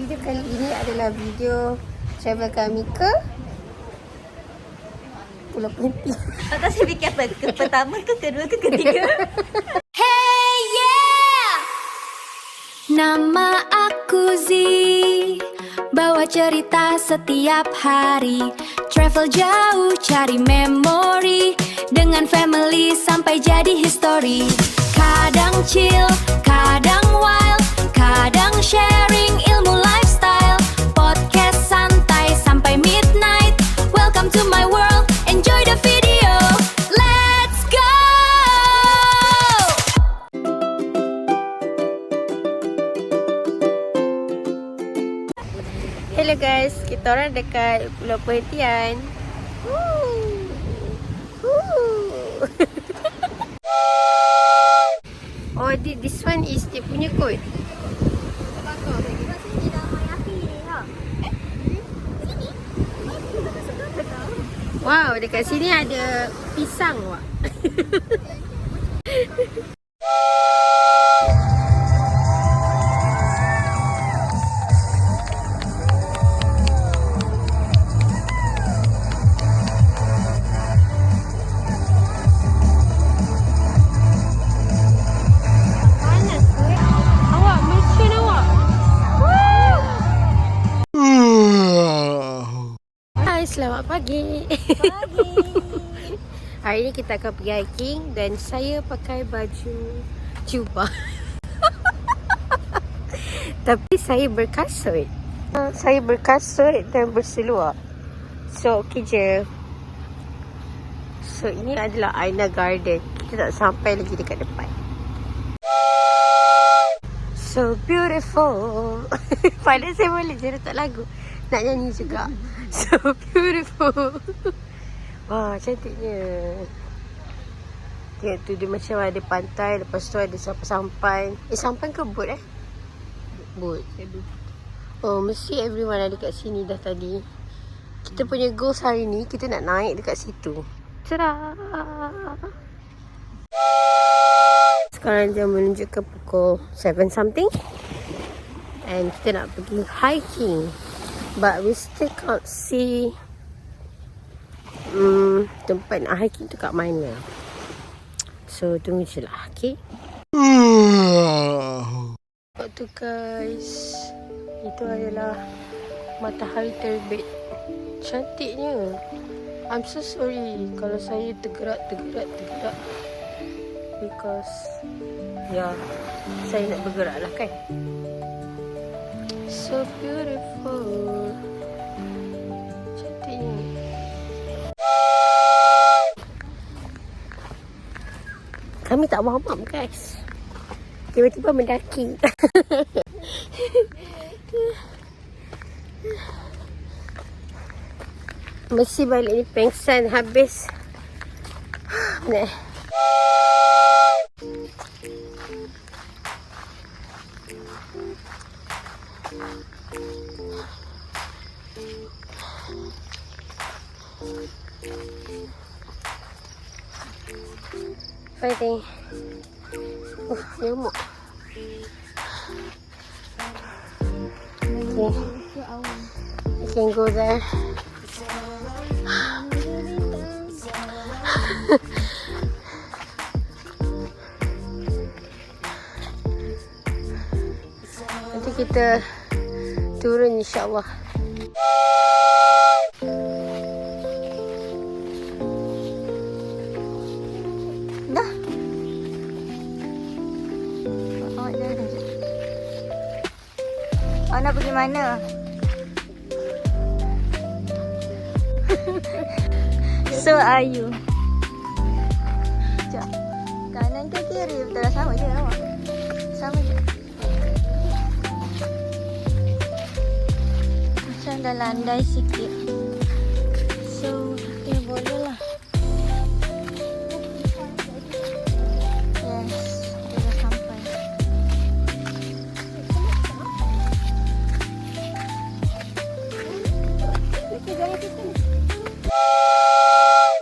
Video kali ini adalah video travel kami ke Pulau Perhentian. Tak tahu saya fikir apa, ke pertama ke kedua ke ketiga. Hey yeah, nama aku Z, bawa cerita setiap hari. Travel jauh cari memori, dengan family sampai jadi history. Kadang chill, kadang wild, kadang sharing ilmu lifestyle. Podcast santai sampai midnight. Welcome to my world, enjoy the video. Let's go. Hello guys, kita orang dekat Pulau Perhentian. Oh, this one is dia punya kot. Wow, dekat sini ada pisang wak. Panas ke? Awak mission awak. Hai, selamat pagi. Hari ni kita akan pergi hiking dan saya pakai baju jubah. Tapi saya berkasut. Saya berkasut dan berseluar. So, okey je. So, ini adalah Aina Garden. Kita tak sampai lagi dekat depan. So beautiful. Padahal saya boleh je letak lagu. Nak nyanyi juga. So beautiful. Wah, cantiknya. Tengok tu dia macam ada pantai. Lepas tu ada sampan. Sampan ke bot Bot. Oh, mesti everyone ada kat sini dah tadi. Kita punya goals hari ni, kita nak naik dekat situ. Tada! Sekarang jam menunjukkan pukul 7 something. And kita nak pergi hiking. But we still can't see tempat nak hiking tu kat mana. So tunggu je lah, okay? Tengok tu guys. Itu adalah matahari terbit. Cantiknya. I'm so sorry kalau saya tergerak. Because saya nak bergerak lah kan. So beautiful. Cantiknya. Kami tak warm up guys. Tiba-tiba mendaki. Mesti balik ni pengsan habis. Nah. Fighting. Nyamuk. Okay. You can go there. Nanti kita turun insyaAllah. Dah. Awak jalan je. Awak nak pergi mana? So are you? Sekejap. Kanan ke kiri? Betul lah, sama je awak. Sama je. Macam dah landai sikit. So, kita boleh lah. Yes, kita dah sampai.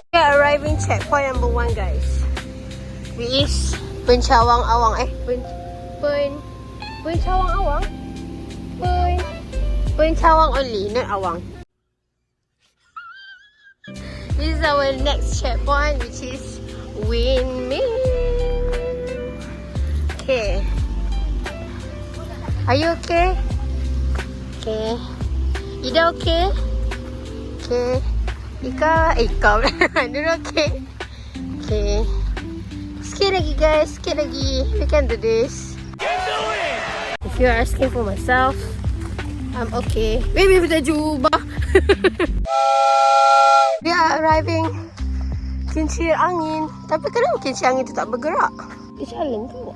We are arriving checkpoint number 1 guys. We is Pencawang Awang. Pencawang Awang. Going Cawang only, not Awang. This is our next checkpoint, which is Windmill. Okay. Are you okay? Okay. Ida okay? Okay. Ika. Nurul okay? Okay. Sikit lagi guys, sikit lagi. We can do this. If you are asking for myself, I'm okay. Baby kita jubah. We are arriving kincir angin. Tapi kenapa kincir angin tu tak bergerak? Jalan tu.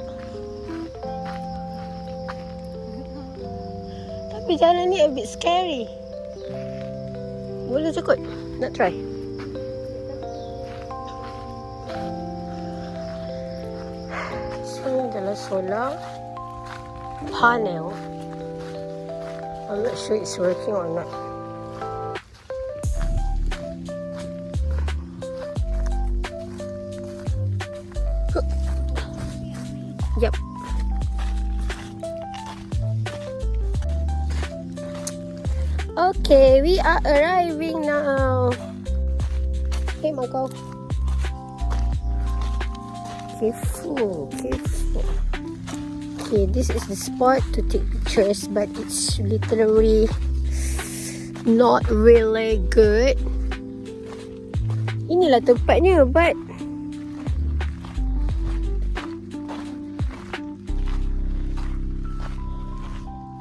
Tapi jalan ni a bit scary. Boleh je kot. Nak try? So ni adalah solar panel. I'm not sure it's working or not. Yep. Okay, we are arriving now. Hey, Marco. Careful. Okay, this is the spot to take pictures, but it's literally not really good. Inilah tempatnya, but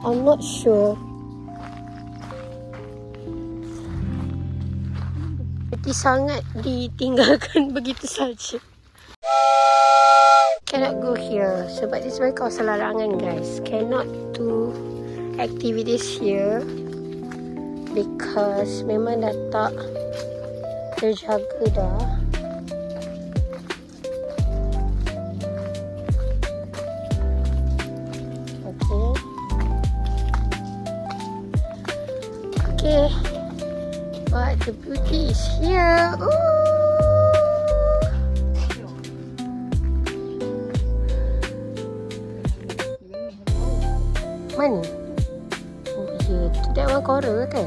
I'm not sure. Seperti sangat ditinggalkan begitu saja. Cannot go here sebab this sebagai kawasan larangan guys. Cannot do activities here because memang dah tak terjaga dah. Okay, but the beauty is here. Ooh. Mana? Oh ya, tu that one coral kan?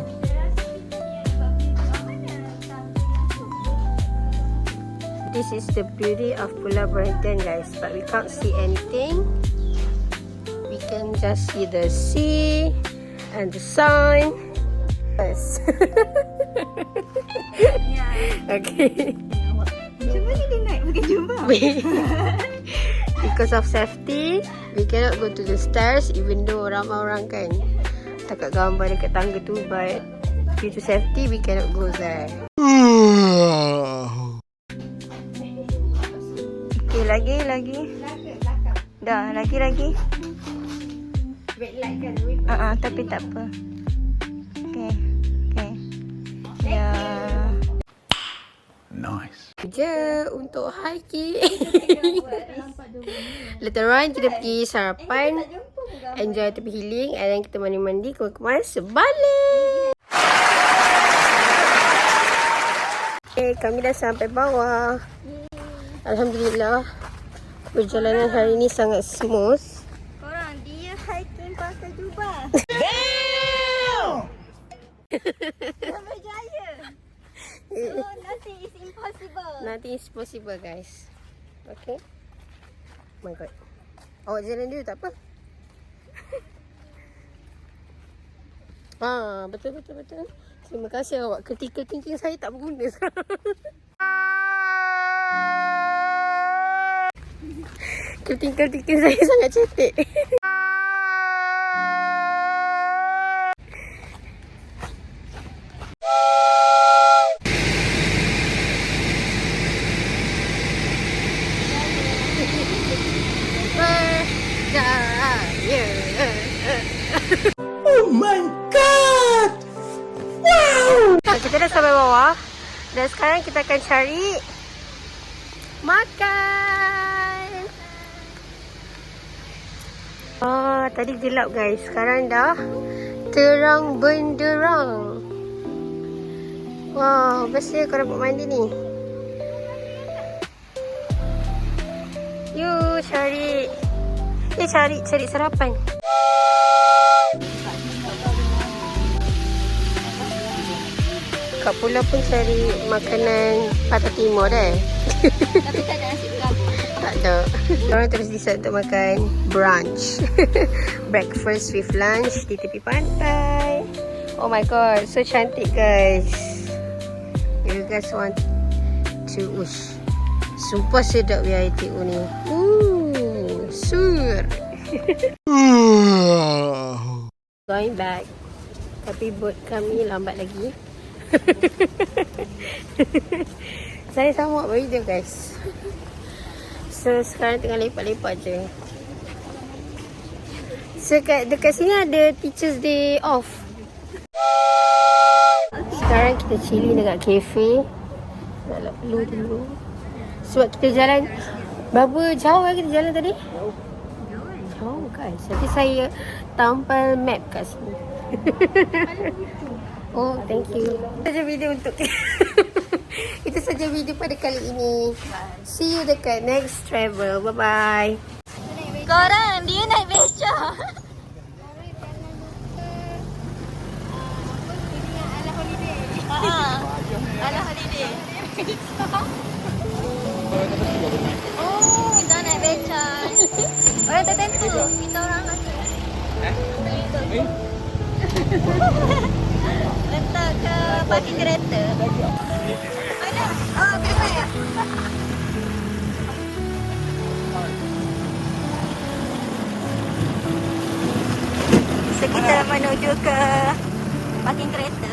This is the beauty of Pulau Berintan guys, but we can't see anything. We can just see the sea and the sun. Yes. Okay. Cuba kita naik pakai jubah. Because of safety, we cannot go to the stairs even though ramai orang kan takat gambar dekat tangga tu, but due to safety, we cannot go there. Okay, lagi. Dah, lagi. Red light kan? Tapi tak apa. Okay. Ya. Nice. Je untuk hiking. Later on kita pergi sarapan, enjoy tepi healing, and then kita mandi-mandi, kemas sebalik. Okay, kami dah sampai bawah. Alhamdulillah, perjalanan hari ini sangat smooth. Korang dia hiking pakai jubah. Dah berjaya. So nothing is impossible. Nothing is possible guys. Okay. Oh my god. Awak jalan dulu tak apa. Betul. Terima kasih awak. Ketika kincing saya tak berguna sekarang. Ketingkal-tingkal saya sangat cetek. Oh my god! Wow! Kita dah sampai bawah dan sekarang kita akan cari makan. Tadi gelap guys, sekarang dah terang benderang. Wow, bestnya kau dapat mandi ni. Yuk cari cari sarapan. Kak Pula pun cari makanan Pantai Timur dah. Tapi tak ada nasi bergabung. Tak ada. Orang terus decide untuk makan brunch. Breakfast with lunch di tepi pantai. Oh my god, so cantik guys. If you guys want to ush. Sumpah sedap VITU ni. Sur. Going back. Tapi boat kami lambat lagi. Saya sama buat video guys. So sekarang tengah lepak-lepak je. So dekat sini ada Teachers Day off. Sekarang kita chilling dekat cafe. Nak lalu dulu. Sebab kita jalan. Berapa jauh kita jalan tadi? Jauh guys. Nanti saya tampal map kat sini. Oh, thank you. Itu saja video untuk itu saja video pada kali ini. See you dekat next travel. Bye-bye. Korang, dia naik beca. Ala holiday. Oh, kita naik beca. Orang tertentu. Kita orang masuk. Letak ke parking kereta. Mana? Oh, kereta ya? So, kita menuju ke parking kereta.